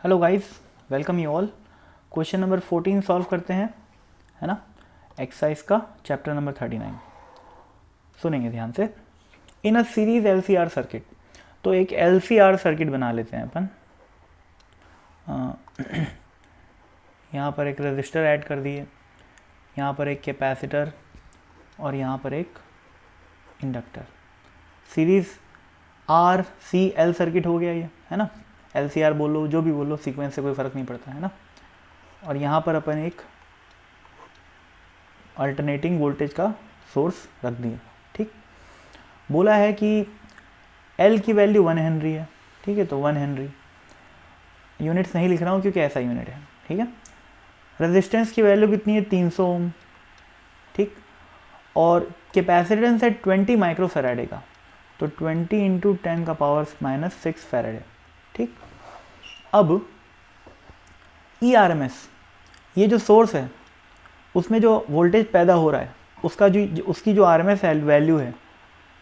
Hello guys, welcome you all. Question number 14 solve करते हैं, है ना। एक्सरसाइज का चैप्टर नंबर 39 सुनेंगे ध्यान से। इन अ सीरीज एलसीआर सर्किट, तो एक एलसीआर सर्किट बना लेते हैं अपन। यहाँ पर एक रजिस्टर ऐड कर दिए, यहाँ पर एक कैपेसिटर और यहाँ पर एक inductor. Series R C L circuit हो गया ये, है ना। एल सी आर बोलो, जो भी बोलो, सीक्वेंस से कोई फ़र्क नहीं पड़ता, है ना। और यहाँ पर अपन एक अल्टरनेटिंग वोल्टेज का सोर्स रख दिया। ठीक, बोला है कि L की वैल्यू 1 हेनरी है। ठीक है, तो 1 हेनरी, यूनिट्स नहीं लिख रहा हूँ क्योंकि ऐसा यूनिट है। ठीक है, रेजिस्टेंस की वैल्यू कितनी है, 300 ओम। ठीक, और कैपेसिटेंस है 20 माइक्रो फैराडे का, तो 20 इंटू 10 का पावर -6 फैराडे। ठीक, अब ERMS, ये जो सोर्स है उसमें जो वोल्टेज पैदा हो रहा है उसका उसकी जो RMS वैल्यू है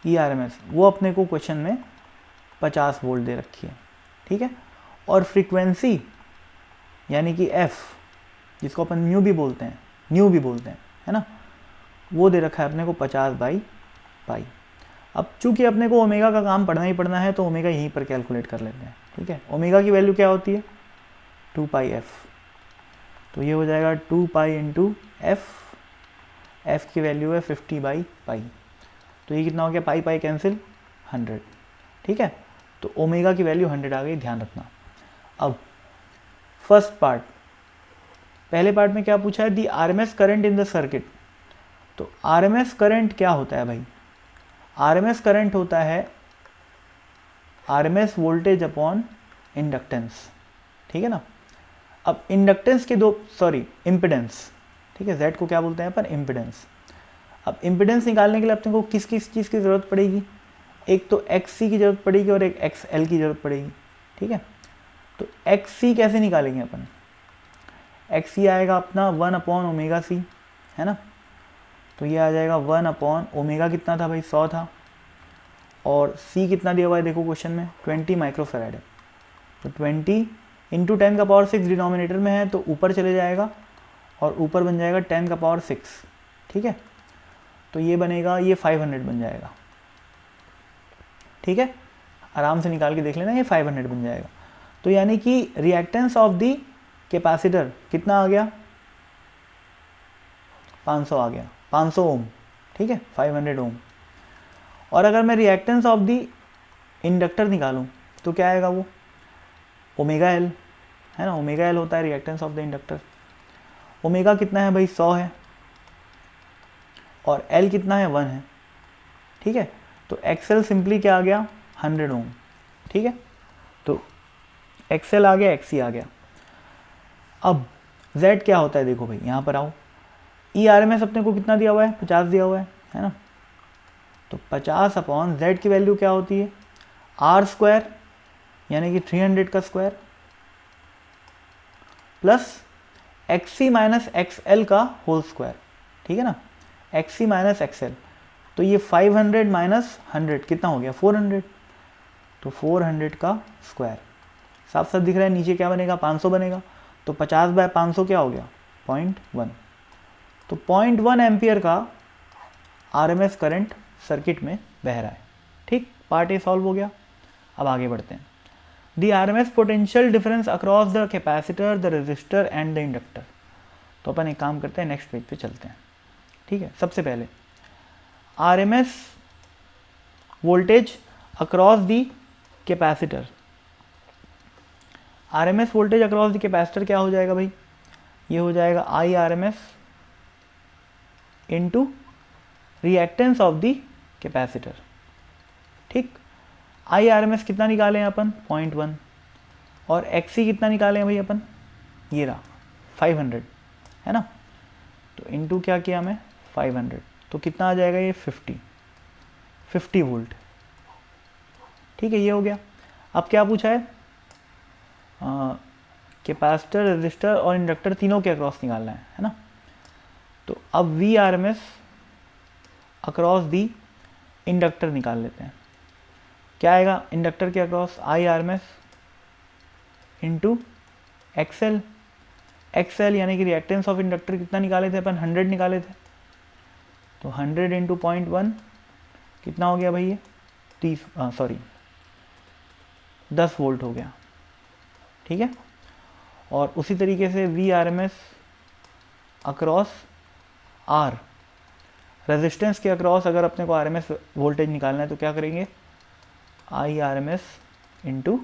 ERMS, वो अपने को क्वेश्चन में 50 वोल्ट दे रखी है। ठीक है, और फ्रीक्वेंसी यानी कि F, जिसको अपन न्यू भी बोलते हैं, है ना, वो दे रखा है अपने को 50/पाई। अब चूंकि अपने को ओमेगा का काम पढ़ना ही पढ़ना है तो ओमेगा यहीं पर कैलकुलेट कर लेते हैं। ठीक है, ओमेगा की वैल्यू क्या होती है, 2πf, तो ये हो जाएगा 2π इंटू एफ की वैल्यू है 50/पाई, तो ये कितना हो गया, पाई कैंसिल, 100। ठीक है, तो ओमेगा की वैल्यू 100 आ गई, ध्यान रखना। अब फर्स्ट पार्ट, पहले पार्ट में क्या पूछा है, the RMS current in the circuit. तो आरएमएस करंट क्या होता है भाई, आरएमएस करंट होता है आरएमएस वोल्टेज अपॉन इंडक्टेंस। ठीक है ना। अब इंडक्टेंस के इम्पिडेंस, ठीक है, जेड को क्या बोलते हैं अपन, इम्पिडेंस। अब इम्पिडेंस निकालने के लिए अपने को किस किस चीज़ की ज़रूरत पड़ेगी, एक तो XC की ज़रूरत पड़ेगी और एक XL की ज़रूरत पड़ेगी। ठीक है, तो XC कैसे निकालेंगे अपन, XC आएगा अपना 1/ωc, है ना। तो ये आ जाएगा 1/ओमेगा, कितना था भाई, 100 था, और C कितना दिया हुआ है देखो क्वेश्चन में, 20 माइक्रोफैराड है। तो 20 इंटू 10 का पावर 6 डिनोमिनेटर में है, तो ऊपर चले जाएगा और ऊपर बन जाएगा 10 का पावर 6। ठीक है, तो ये बनेगा, ये 500 बन जाएगा। ठीक है, आराम से निकाल के देख लेना, ये 500 बन जाएगा। तो यानी कि रिएक्टेंस ऑफ दी कैपेसिटर कितना आ गया, 500 आ गया, 500 ओम। ठीक है, 500 ओम। और अगर मैं रिएक्टेंस ऑफ दी इंडक्टर निकालूं तो क्या आएगा, वो ओमेगा एल, है ना, ओमेगा एल होता है reactance of the inductor. Omega कितना है भाई, 100 है, और एल कितना है, 1 है। ठीक है, तो एक्सएल सिंपली क्या आ गया, 100 ओम। ठीक है, तो एक्सएल आ गया, एक्सी आ गया। अब जेड क्या होता है, देखो भाई यहाँ पर आओ, ERMS अपने को कितना दिया हुआ है, 50 दिया हुआ है ना। तो 50 अपॉन जेड की वैल्यू क्या होती है, R² यानी कि 300 का square, plus XC minus XL का होल स्क्वायर। ठीक है ना, XC माइनस XL, तो ये 500 माइनस 100 कितना हो गया, 400, तो 400 का स्क्वायर। साफ साफ दिख रहा है, नीचे क्या बनेगा, 500 बनेगा, तो 50/500 क्या हो गया, 0.1। तो 0.1 एम्पियर का RMS करंट सर्किट में बह रहा है। ठीक, पार्ट ए सॉल्व हो गया। अब आगे बढ़ते हैं। The RMS potential difference across the capacitor, the resistor and the inductor. तो अपन एक काम करते हैं, नेक्स्ट पेज पे चलते हैं। ठीक है, सबसे पहले RMS voltage across the capacitor, RMS voltage across the capacitor क्या हो जाएगा भाई, ये हो जाएगा IRMS into reactance of the capacitor. ठीक, IRMS कितना निकाले हैं अपन, 0.1, और XC कितना निकाले हैं भाई अपन, ये रहा 500, है ना। तो इनटू क्या किया मैं, 500, तो कितना आ जाएगा ये, 50 वोल्ट। ठीक है, ये हो गया। अब क्या पूछा है, कैपेसिटर, रेजिस्टर और इंडक्टर तीनों के अक्रॉस निकालना है ना। तो अब VRMS अक्रॉस दी इंडक्टर निकाल लेते हैं। क्या आएगा इंडक्टर के across, IRMS into XL, XL यानी कि रिएक्टेंस ऑफ इंडक्टर कितना निकाले थे अपन, 100 निकाले थे, तो 100 इंटू 0.1 कितना हो गया भाई ये 10 वोल्ट हो गया, ठीक है। और उसी तरीके से V R M S across R, resistance के अक्रॉस अगर अपने को आर एम एस वोल्टेज निकालना है तो क्या करेंगे, I R M S into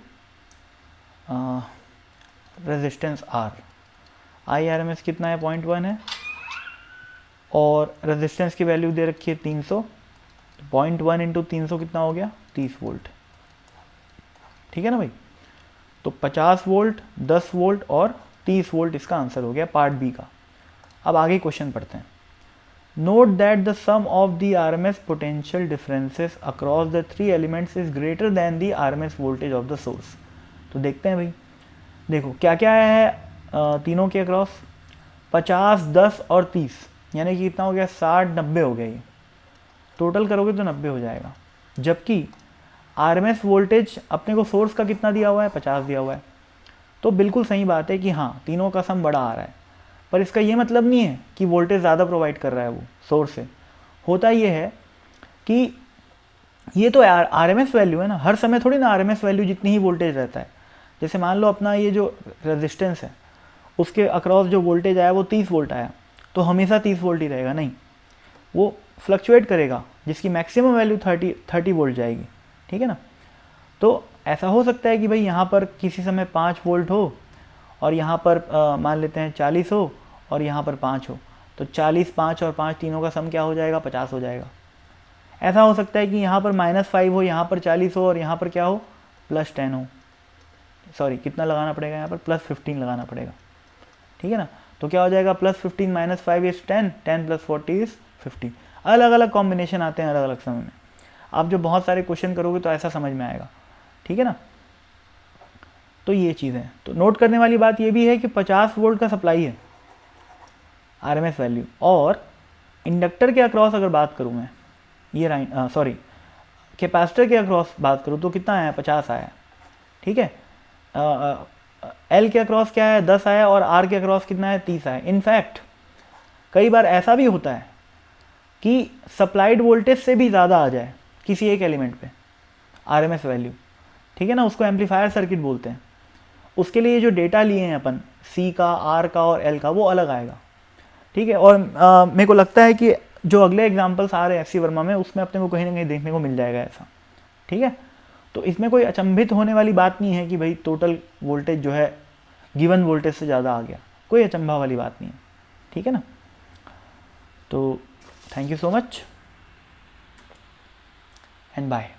resistance R. I R M S कितना है 0.1 है, और रेजिस्टेंस की वैल्यू दे रखी है 300, 0.1 इंटू 300 कितना हो गया 30 वोल्ट, ठीक है ना भाई। तो 50 वोल्ट, 10 वोल्ट और 30 वोल्ट इसका आंसर हो गया पार्ट बी का। अब आगे क्वेश्चन पढ़ते हैं। Note that the sum of the RMS potential differences across the 3 elements is greater than the RMS voltage of the source. तो देखते हैं भाई, देखो क्या क्या है तीनों के अक्रॉस, 50, 10 और 30, यानी कि कितना हो गया 60, 90 हो गया, ये टोटल करोगे तो 90 हो जाएगा। जबकि आरएमएस वोल्टेज अपने को सोर्स का कितना दिया हुआ है, 50 दिया हुआ है। तो बिल्कुल सही बात है कि हाँ तीनों का सम बड़ा आ रहा है, पर इसका ये मतलब नहीं है कि वोल्टेज ज़्यादा प्रोवाइड कर रहा है वो सोर्स से। होता ये है कि ये तो आरएमएस वैल्यू है ना, हर समय थोड़ी ना आरएमएस वैल्यू जितनी ही वोल्टेज रहता है। जैसे मान लो अपना ये जो रेजिस्टेंस है उसके अक्रॉस जो वोल्टेज आया वो 30 वोल्ट आया, तो हमेशा 30 वोल्ट ही रहेगा, नहीं, वो फ्लक्चुएट करेगा, जिसकी मैक्सिमम वैल्यू 30 वोल्ट जाएगी, ठीक है ना। तो ऐसा हो सकता है कि भाई यहाँ पर किसी समय 5 वोल्ट हो और यहाँ पर मान लेते हैं 40 हो और यहाँ पर 5 हो, तो 40, 5 और 5 तीनों का सम क्या हो जाएगा 50 हो जाएगा। ऐसा हो सकता है कि यहाँ पर -5 हो, यहाँ पर 40 हो और यहाँ पर क्या हो +10 हो, सॉरी कितना लगाना पड़ेगा यहाँ पर +15 लगाना पड़ेगा, ठीक है ना। तो क्या हो जाएगा +15 - 5 इज 10, 10 + 40 इज 50। अलग अलग कॉम्बिनेशन आते हैं अलग अलग समय में। आप जो बहुत सारे क्वेश्चन करोगे तो ऐसा समझ में आएगा, ठीक है ना। तो ये चीज़ है। तो नोट करने वाली बात ये भी है कि 50 वोल्ट का सप्लाई है आरएमएस वैल्यू, और इंडक्टर के अक्रॉस अगर बात करूँ मैं, ये लाइन सॉरी कैपेसिटर के अक्रॉस बात करूँ तो कितना आया 50 आया, ठीक है। एल के अक्रॉस क्या है 10 आया और आर के अक्रॉस कितना है 30 आया। इनफैक्ट कई बार ऐसा भी होता है कि सप्लाइड वोल्टेज से भी ज़्यादा आ जाए किसी एक एलिमेंट पे आरएमएस वैल्यू, ठीक है ना, उसको एम्पलीफायर सर्किट बोलते हैं। उसके लिए जो डेटा लिए हैं अपन सी का, आर का और एल का, वो अलग आएगा, ठीक है। और मेरे को लगता है कि जो अगले एग्जाम्पल्स आ रहे हैं एफसी वर्मा में, उसमें अपने को कहीं ना कहीं देखने को मिल जाएगा ऐसा, ठीक है। तो इसमें कोई अचंभित होने वाली बात नहीं है कि भाई टोटल वोल्टेज जो है गिवन वोल्टेज से ज़्यादा आ गया, कोई अचंभा वाली बात नहीं है, ठीक है ना। तो thank you so much and bye.